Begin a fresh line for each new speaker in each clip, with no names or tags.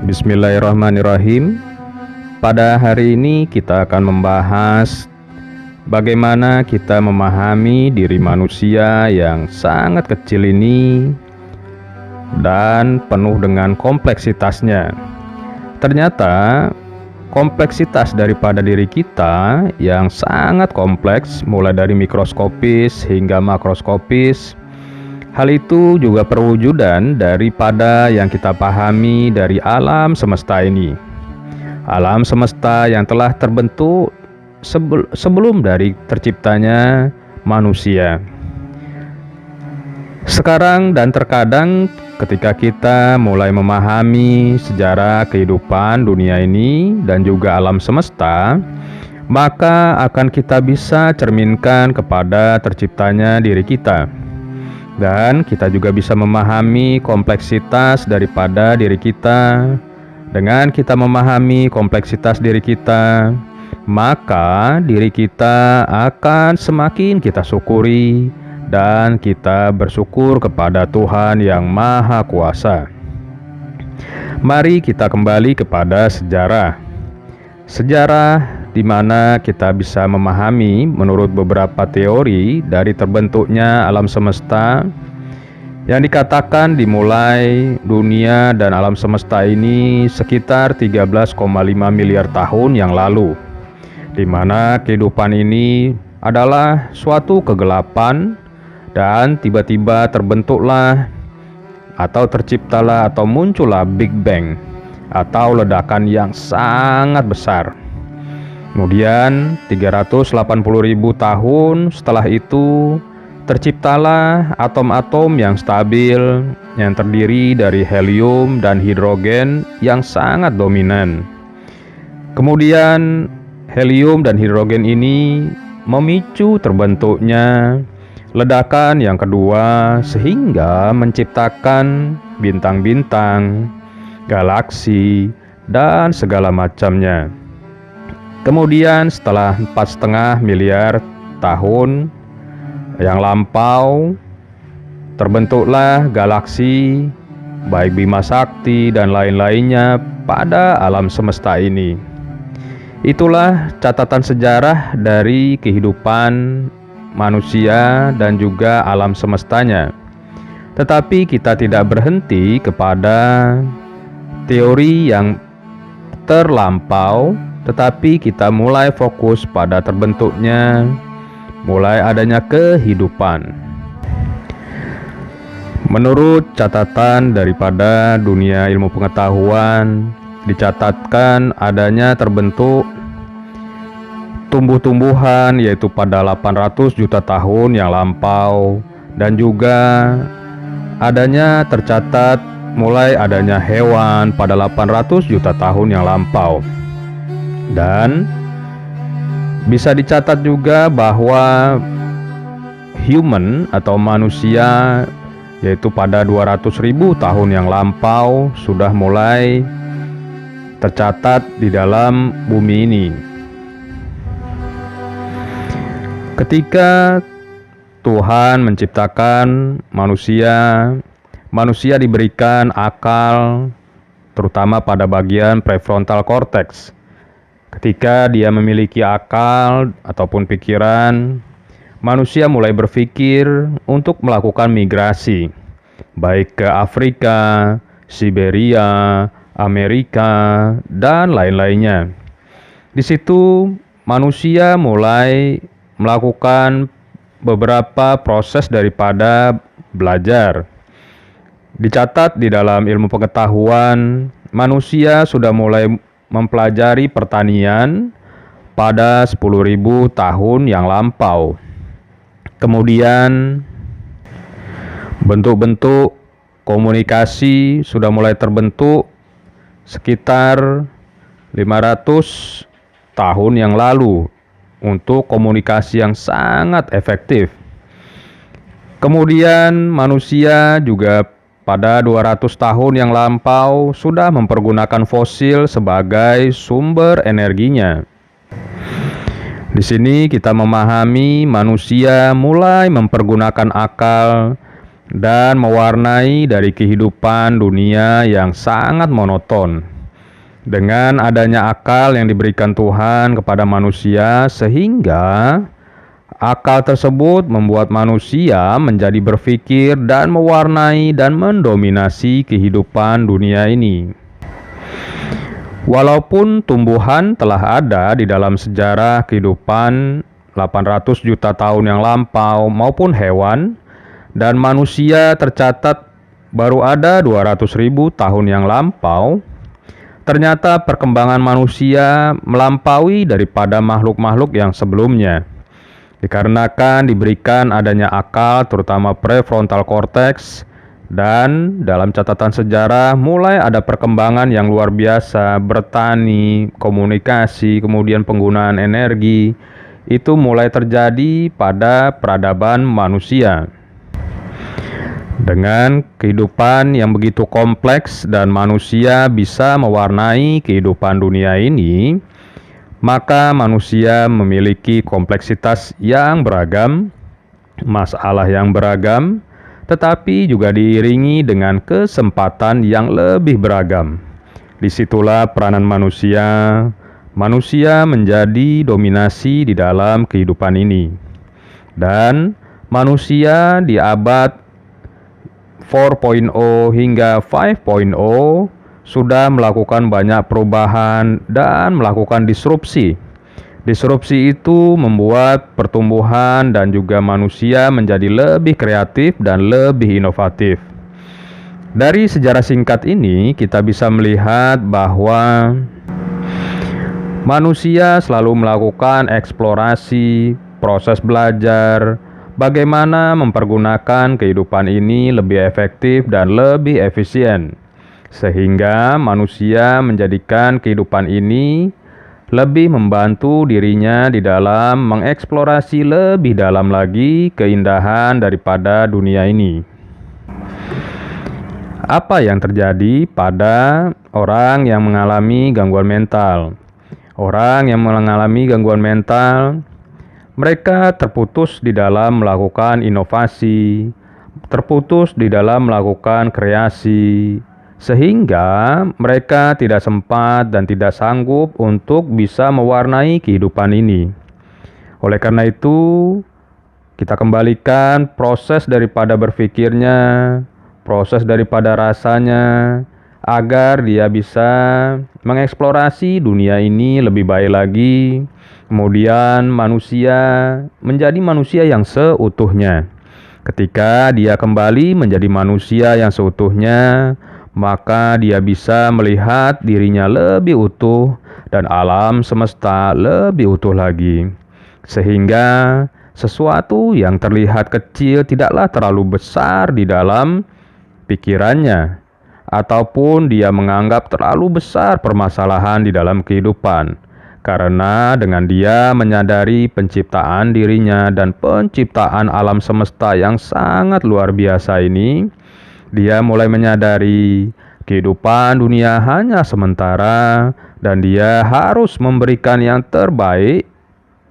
Bismillahirrahmanirrahim. Pada hari ini kita akan membahas bagaimana kita memahami diri manusia yang sangat kecil ini dan penuh dengan kompleksitasnya. Ternyata kompleksitas daripada diri kita yang sangat kompleks, mulai dari mikroskopis hingga makroskopis. Hal itu juga perwujudan daripada yang kita pahami dari alam semesta ini. Alam semesta yang telah terbentuk sebelum dari terciptanya manusia. Sekarang dan terkadang ketika kita mulai memahami sejarah kehidupan dunia ini dan juga alam semesta, maka akan kita bisa cerminkan kepada terciptanya diri kita. Dan kita juga bisa memahami kompleksitas daripada diri kita. Dengan kita memahami kompleksitas diri kita, maka diri kita akan semakin kita syukuri dan kita bersyukur kepada Tuhan yang Maha Kuasa. Mari kita kembali kepada sejarah. Sejarah di mana kita bisa memahami menurut beberapa teori dari terbentuknya alam semesta yang dikatakan dimulai dunia dan alam semesta ini sekitar 13,5 miliar tahun yang lalu, di mana kehidupan ini adalah suatu kegelapan dan tiba-tiba terbentuklah atau terciptalah atau muncullah Big Bang atau ledakan yang sangat besar. Kemudian 380.000 tahun setelah itu terciptalah atom-atom yang stabil yang terdiri dari helium dan hidrogen yang sangat dominan. Kemudian helium dan hidrogen ini memicu terbentuknya ledakan yang kedua sehingga menciptakan bintang-bintang, galaksi, dan segala macamnya. Kemudian setelah 4,5 miliar tahun yang lampau, terbentuklah galaksi, baik Bima Sakti dan lain-lainnya pada alam semesta ini. Itulah catatan sejarah dari kehidupan manusia dan juga alam semestanya. Tetapi kita tidak berhenti kepada teori yang terlampau, tetapi kita mulai fokus pada terbentuknya, mulai adanya kehidupan. Menurut catatan daripada dunia ilmu pengetahuan, dicatatkan adanya terbentuk tumbuh-tumbuhan yaitu pada 800 juta tahun yang lampau, dan juga adanya tercatat mulai adanya hewan pada 800 juta tahun yang lampau. Dan bisa dicatat juga bahwa human atau manusia yaitu pada 200.000 tahun yang lampau sudah mulai tercatat di dalam bumi ini. Ketika Tuhan menciptakan manusia, manusia diberikan akal terutama pada bagian prefrontal cortex. Ketika dia memiliki akal ataupun pikiran, manusia mulai berpikir untuk melakukan migrasi, baik ke Afrika, Siberia, Amerika, dan lain-lainnya. Di situ manusia mulai melakukan beberapa proses daripada belajar. Dicatat di dalam ilmu pengetahuan, manusia sudah mulai mempelajari pertanian pada 10.000 tahun yang lampau. Kemudian bentuk-bentuk komunikasi sudah mulai terbentuk sekitar 500 tahun yang lalu untuk komunikasi yang sangat efektif. Kemudian manusia juga pada 200 tahun yang lampau sudah mempergunakan fosil sebagai sumber energinya. Di sini kita memahami manusia mulai mempergunakan akal dan mewarnai dari kehidupan dunia yang sangat monoton. Dengan adanya akal yang diberikan Tuhan kepada manusia, sehingga akal tersebut membuat manusia menjadi berpikir dan mewarnai dan mendominasi kehidupan dunia ini. Walaupun tumbuhan telah ada di dalam sejarah kehidupan 800 juta tahun yang lampau maupun hewan, dan manusia tercatat baru ada 200.000 tahun yang lampau, ternyata perkembangan manusia melampaui daripada makhluk-makhluk yang sebelumnya. Dikarenakan diberikan adanya akal, terutama prefrontal cortex, dan dalam catatan sejarah mulai ada perkembangan yang luar biasa, bertani, komunikasi, kemudian penggunaan energi, itu mulai terjadi pada peradaban manusia. Dengan kehidupan yang begitu kompleks dan manusia bisa mewarnai kehidupan dunia ini, maka manusia memiliki kompleksitas yang beragam, masalah yang beragam, tetapi juga diiringi dengan kesempatan yang lebih beragam. Disitulah peranan manusia. Manusia menjadi dominasi di dalam kehidupan ini. Dan manusia di abad 4.0 hingga 5.0 sudah melakukan banyak perubahan dan melakukan disrupsi. Disrupsi itu membuat pertumbuhan dan juga manusia menjadi lebih kreatif dan lebih inovatif. Dari sejarah singkat ini kita bisa melihat bahwa manusia selalu melakukan eksplorasi, proses belajar, bagaimana mempergunakan kehidupan ini lebih efektif dan lebih efisien, sehingga manusia menjadikan kehidupan ini lebih membantu dirinya di dalam mengeksplorasi lebih dalam lagi keindahan daripada dunia ini. Apa yang terjadi pada orang yang mengalami gangguan mental? Orang yang mengalami gangguan mental, mereka terputus di dalam melakukan inovasi, terputus di dalam melakukan kreasi, sehingga mereka tidak sempat dan tidak sanggup untuk bisa mewarnai kehidupan ini. Oleh karena itu, kita kembalikan proses daripada berpikirnya, proses daripada rasanya, agar dia bisa mengeksplorasi dunia ini lebih baik lagi. Kemudian manusia menjadi manusia yang seutuhnya. Ketika dia kembali menjadi manusia yang seutuhnya, maka dia bisa melihat dirinya lebih utuh dan alam semesta lebih utuh lagi. Sehingga sesuatu yang terlihat kecil tidaklah terlalu besar di dalam pikirannya, ataupun dia menganggap terlalu besar permasalahan di dalam kehidupan. Karena dengan dia menyadari penciptaan dirinya dan penciptaan alam semesta yang sangat luar biasa ini, dia mulai menyadari kehidupan dunia hanya sementara dan dia harus memberikan yang terbaik,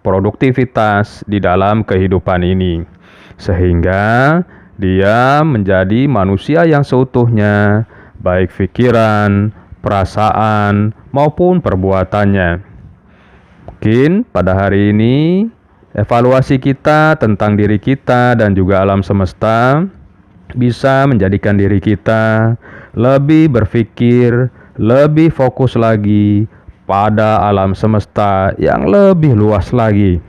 produktivitas di dalam kehidupan ini. Sehingga dia menjadi manusia yang seutuhnya, baik pikiran, perasaan, maupun perbuatannya. Mungkin pada hari ini, evaluasi kita tentang diri kita dan juga alam semesta bisa menjadikan diri kita lebih berpikir, lebih fokus lagi pada alam semesta yang lebih luas lagi.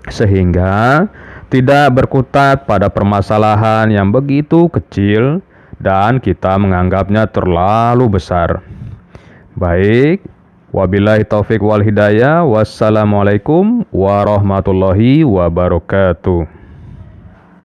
Sehingga tidak berkutat pada permasalahan yang begitu kecil dan kita menganggapnya terlalu besar. Baik, wabillahi taufik wal hidayah. Wassalamualaikum warahmatullahi wabarakatuh.